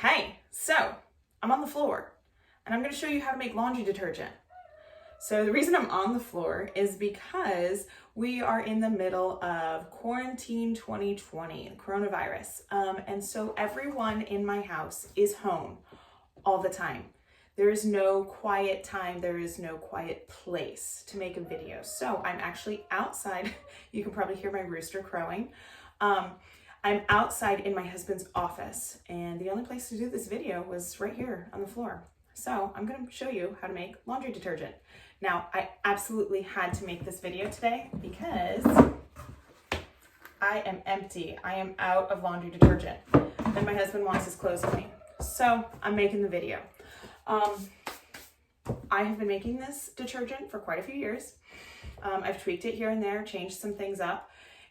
Hey, so I'm on the floor and I'm going to show you how to make laundry detergent. So the reason I'm on the floor is because we are in the middle of quarantine 2020, coronavirus. And so everyone in my house is home all the time. There is no quiet time. There is no quiet place to make a video. So I'm actually outside. You can probably hear my rooster crowing. I'm outside in my husband's office, and the only place to do this video was right here on the floor. So I'm going to show you how to make laundry detergent. Now, I absolutely had to make this video today because I am empty. I am out of laundry detergent, and my husband wants his clothes clean. So I'm making the video. I have been making this detergent for quite a few years. I've tweaked it here and there, changed some things up,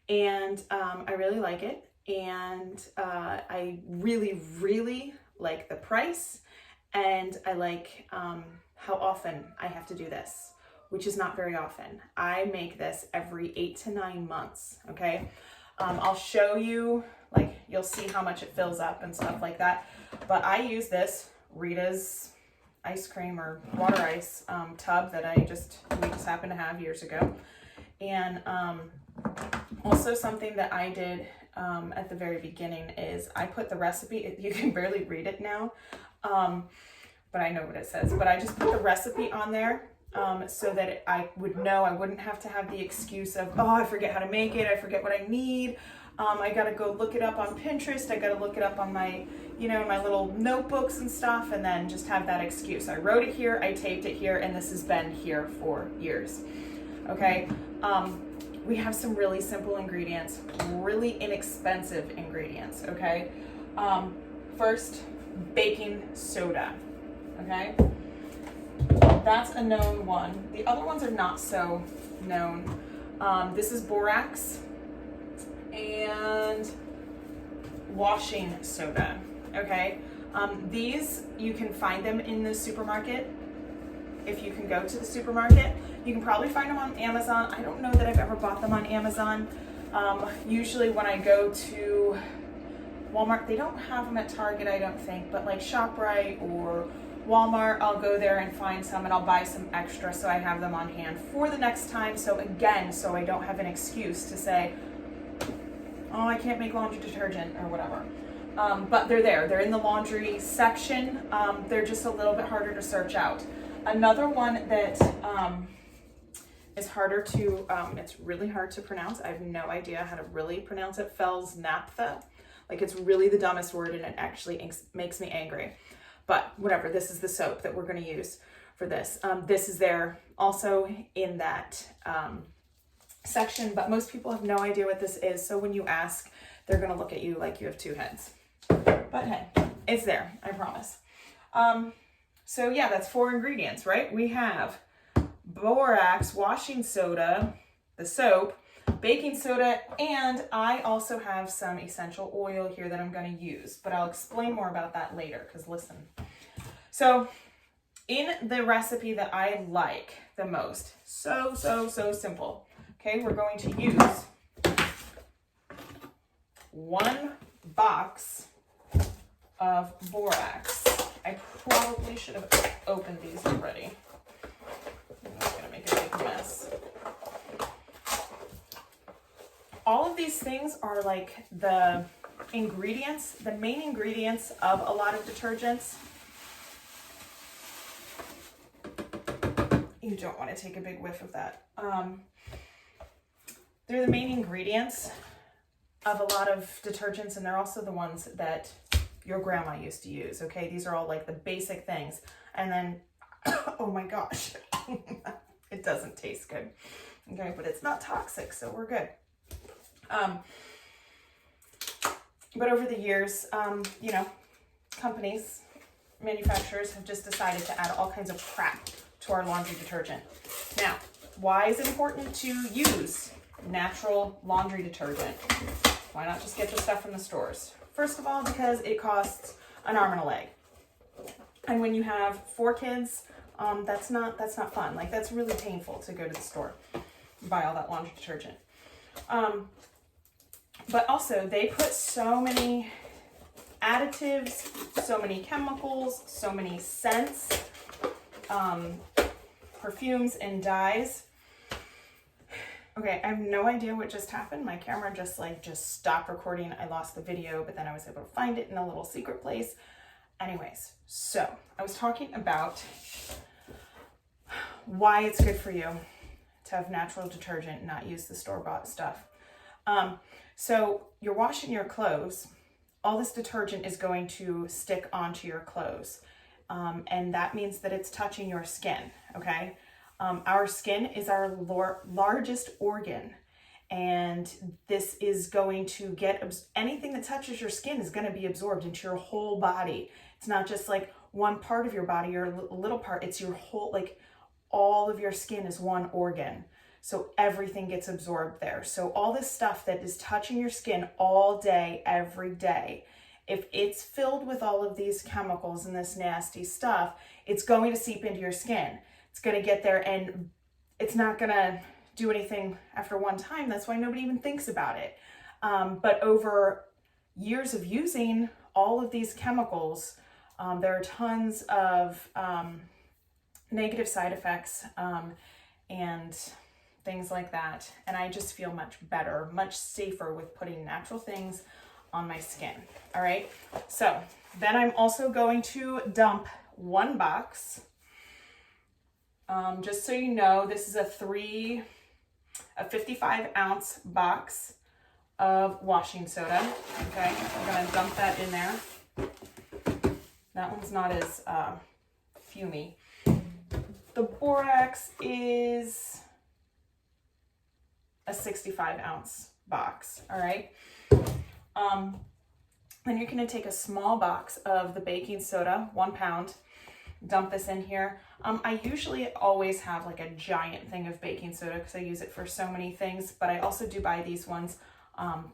and I really like it. And I really like the price, and I like how often I have to do this, which is not very often. I make this every 8 to 9 months, okay? I'll show you, like, you'll see how much it fills up and stuff like that, but I use this Rita's ice cream or water ice tub that we just happened to have years ago. And also something that I did at the very beginning is I put the recipe, you can barely read it now, but I know what it says, but I just put the recipe on there so that I would know, I wouldn't have to have the excuse of, oh, I forget how to make it, I forget what I need, I gotta go look it up on Pinterest, I gotta look it up on my, my little notebooks and stuff, and then just have that excuse. I wrote it here, I taped it here, and this has been here for years, okay? We have some really simple ingredients, really inexpensive ingredients, okay? First, baking soda, okay? That's a known one. The other ones are not so known. This is borax and washing soda, okay? These, you can find them in the supermarket. If you can go to the supermarket, you can probably find them on Amazon. I don't know that I've ever bought them on Amazon. Usually when I go to Walmart, they don't have them at Target, I don't think, but like ShopRite or Walmart, I'll go there and find some, and I'll buy some extra so I have them on hand for the next time. So again, so I don't have an excuse to say, oh, I can't make laundry detergent or whatever. But they're there. They're in the laundry section. They're just a little bit harder to search out. Another one that is harder to, it's really hard to pronounce. I have no idea how to really pronounce it. Fels naphtha. Like, it's really the dumbest word, and it actually makes me angry. But whatever, this is the soap that we're going to use for this. This is there also in that section, but most people have no idea what this is. So when you ask, they're going to look at you like you have two heads. But hey, it's there, I promise. So yeah, that's 4 ingredients, right? We have borax, washing soda, the soap, baking soda, and I also have some essential oil here that I'm going to use, but I'll explain more about that later, because listen. So in the recipe that I like the most, so simple, okay, we're going to use 1 box of borax. I probably should have opened these already. I'm not gonna make a big mess. All of these things are like the ingredients, the main ingredients of a lot of detergents. You don't want to take a big whiff of that. They're the main ingredients of a lot of detergents, and they're also the ones that your grandma used to use, okay? These are all like the basic things. And then, oh my gosh, it doesn't taste good, okay? But it's not toxic, so we're good. But over the years, companies, manufacturers have just decided to add all kinds of crap to our laundry detergent. Now, why is it important to use natural laundry detergent? Why not just get the stuff from the stores? First of all, because it costs an arm and a leg. And when you have 4 kids, that's not fun. Like, that's really painful to go to the store and buy all that laundry detergent. But also, they put so many additives, so many chemicals, so many scents, perfumes and dyes. Okay, I have no idea what just happened. My camera just stopped recording. I lost the video, but then I was able to find it in a little secret place. Anyways, so I was talking about why it's good for you to have natural detergent and not use the store-bought stuff. So you're washing your clothes. All this detergent is going to stick onto your clothes. And that means that it's touching your skin, okay? Our skin is our largest organ, and this is going to get, anything that touches your skin is going to be absorbed into your whole body. It's not just like one part of your body or a little part, it's your whole, like all of your skin is one organ. So everything gets absorbed there. So all this stuff that is touching your skin all day, every day, if it's filled with all of these chemicals and this nasty stuff, it's going to seep into your skin. It's going to get there, and it's not going to do anything after one time. That's why nobody even thinks about it. But over years of using all of these chemicals, there are tons of negative side effects and things like that. And I just feel much better, much safer with putting natural things on my skin. All right. So then I'm also going to dump one box. Just so you know, this is a 55-ounce box of washing soda. Okay, I'm gonna dump that in there. That one's not as fumy. The borax is a 65-ounce box. All right. Then you're gonna take a small box of the baking soda, 1 pound. Dump this in here. I usually always have like a giant thing of baking soda because I use it for so many things, but I also do buy these ones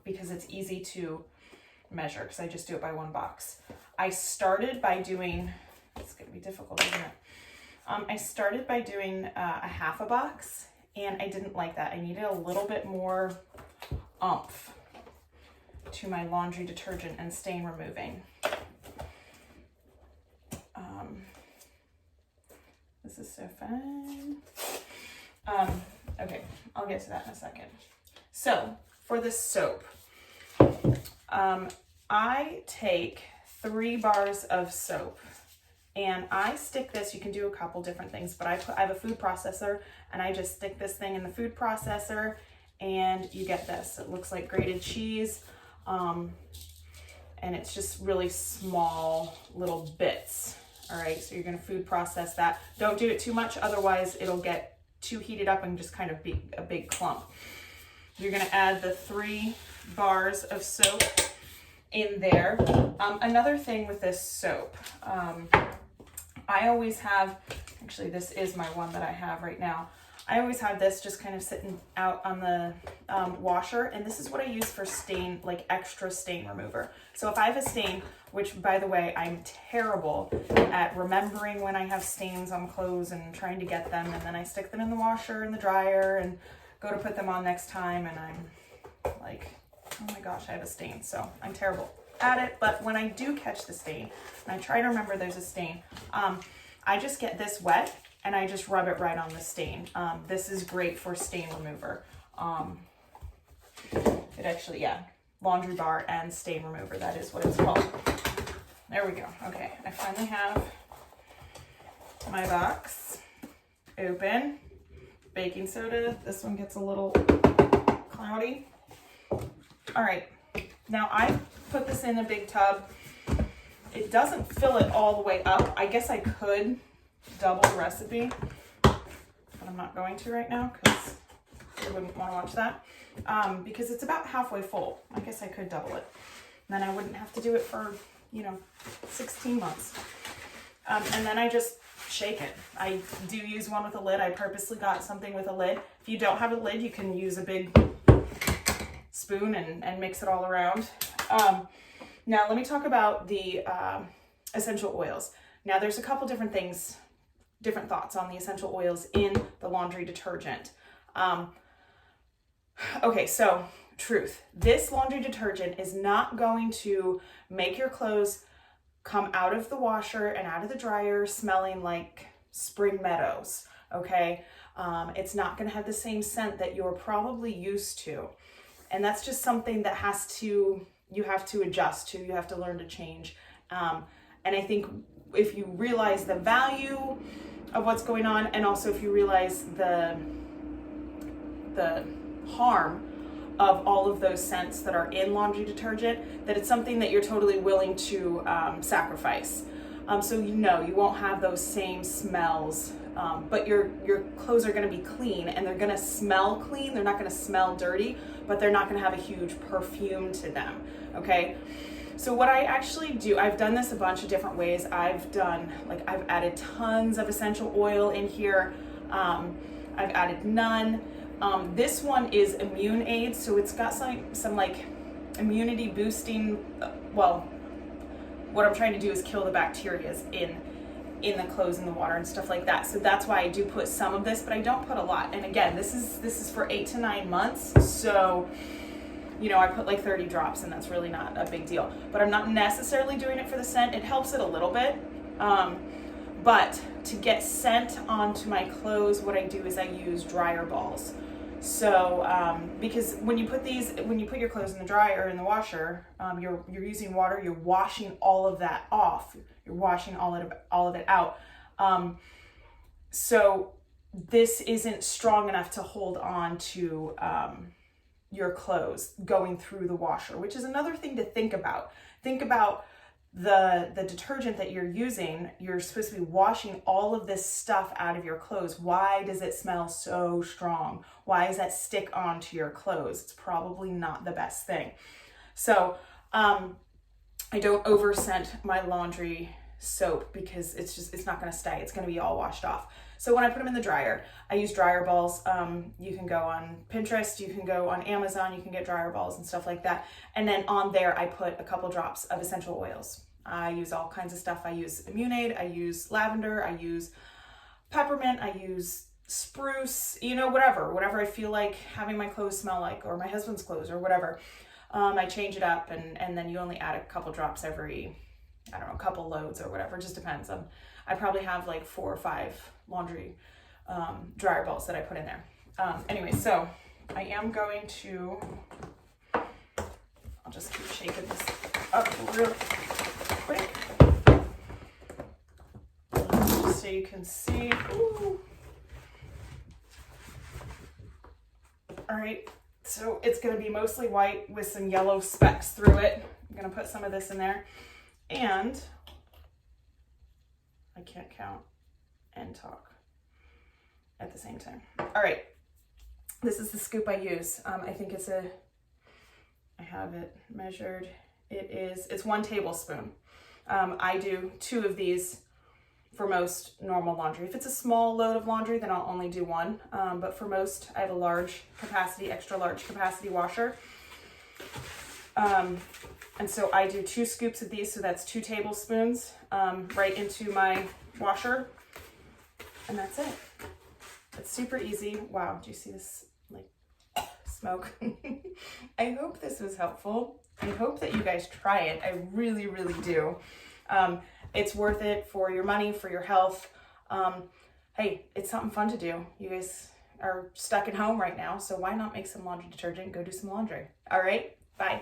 because it's easy to measure because I just do it by one box. I started by doing, it's going to be difficult, isn't it? I started by doing a half a box, and I didn't like that. I needed a little bit more oomph to my laundry detergent and stain removing. This is so fun. Okay, I'll get to that in a second. So for the soap, I take 3 bars of soap and I stick this, you can do a couple different things, but I have a food processor and I just stick this thing in the food processor and you get this. It looks like grated cheese. And it's just really small little bits. All right, so you're gonna food process that. Don't do it too much, otherwise it'll get too heated up and just kind of be a big clump. You're gonna add the 3 bars of soap in there. Another thing with this soap, I always have, actually this is my one that I have right now. I always have this just kind of sitting out on the washer, and this is what I use for stain, like extra stain remover. So if I have a stain, which by the way, I'm terrible at remembering when I have stains on clothes and trying to get them, and then I stick them in the washer and the dryer and go to put them on next time, and I'm like, oh my gosh, I have a stain. So I'm terrible at it, but when I do catch the stain, and I try to remember there's a stain, I just get this wet and I just rub it right on the stain. This is great for stain remover. It actually, yeah, laundry bar and stain remover, that is what it's called. There we go. Okay, I finally have my box open. Baking soda, this one gets a little cloudy. All right, now I put this in a big tub. It doesn't fill it all the way up. I guess I could double the recipe, but I'm not going to right now because I wouldn't want to watch that. Because it's about halfway full. I guess I could double it. And then I wouldn't have to do it for, 16 months. And then I just shake it. I do use one with a lid. I purposely got something with a lid. If you don't have a lid, you can use a big spoon and mix it all around. Now let me talk about the essential oils. Now there's a couple different things, different thoughts on the essential oils in the laundry detergent. Okay, so truth, this laundry detergent is not going to make your clothes come out of the washer and out of the dryer smelling like spring meadows, okay? It's not gonna have the same scent that you're probably used to. And that's just something that you have to adjust to, you have to learn to change. And I think if you realize the value of what's going on, and also if you realize the harm of all of those scents that are in laundry detergent, that it's something that you're totally willing to sacrifice. So you won't have those same smells, but your clothes are going to be clean, and they're going to smell clean. They're not going to smell dirty, but they're not going to have a huge perfume to them, okay? So what I actually do, I've done this a bunch of different ways. I've added tons of essential oil in here. I've added none. This one is immune aid, so it's got some like immunity boosting. Well, what I'm trying to do is kill the bacteria in the clothes and the water and stuff like that. So that's why I do put some of this, but I don't put a lot. And again, this is for 8 to 9 months. So, I put like 30 drops, and that's really not a big deal. But I'm not necessarily doing it for the scent. It helps it a little bit. But to get scent onto my clothes, what I do is I use dryer balls. So, because when you put your clothes in the dryer or in the washer, you're using water, you're washing all of that off. You're washing all of it out. So this isn't strong enough to hold on to, your clothes going through the washer, which is another thing to think about. Think about the detergent that you're using. You're supposed to be washing all of this stuff out of your clothes. Why does it smell so strong? Why does that stick onto your clothes? It's probably not the best thing. So I don't over scent my laundry soap because it's not going to stay. It's going to be all washed off. So when I put them in the dryer, I use dryer balls. You can go on Pinterest, you can go on Amazon, you can get dryer balls and stuff like that. And then on there, I put a couple drops of essential oils. I use all kinds of stuff. I use Immunade, I use lavender, I use peppermint, I use spruce, whatever I feel like having my clothes smell like, or my husband's clothes or whatever. I change it up, and then you only add a couple drops every, a couple loads or whatever. It just depends. I probably have like 4 or 5 laundry dryer balls that I put in there. Anyway, so I am going to, I'll just keep shaking this up real quick, just so you can see. Ooh. All right, so it's going to be mostly white with some yellow specks through it. I'm going to put some of this in there, and I can't count and talk at the same time. All right, this is the scoop I use. I think I have it measured. It's 1 tablespoon. I do 2 of these for most normal laundry. If it's a small load of laundry, then I'll only do 1. But for most, I have a extra large capacity washer. And so I do 2 scoops of these, so that's 2 tablespoons right into my washer, and that's it. It's super easy. Wow, do you see this smoke? I hope this was helpful. I hope that you guys try it. I really, really do. It's worth it for your money, for your health. Hey, it's something fun to do. You guys are stuck at home right now, so why not make some laundry detergent, go do some laundry. All right, bye.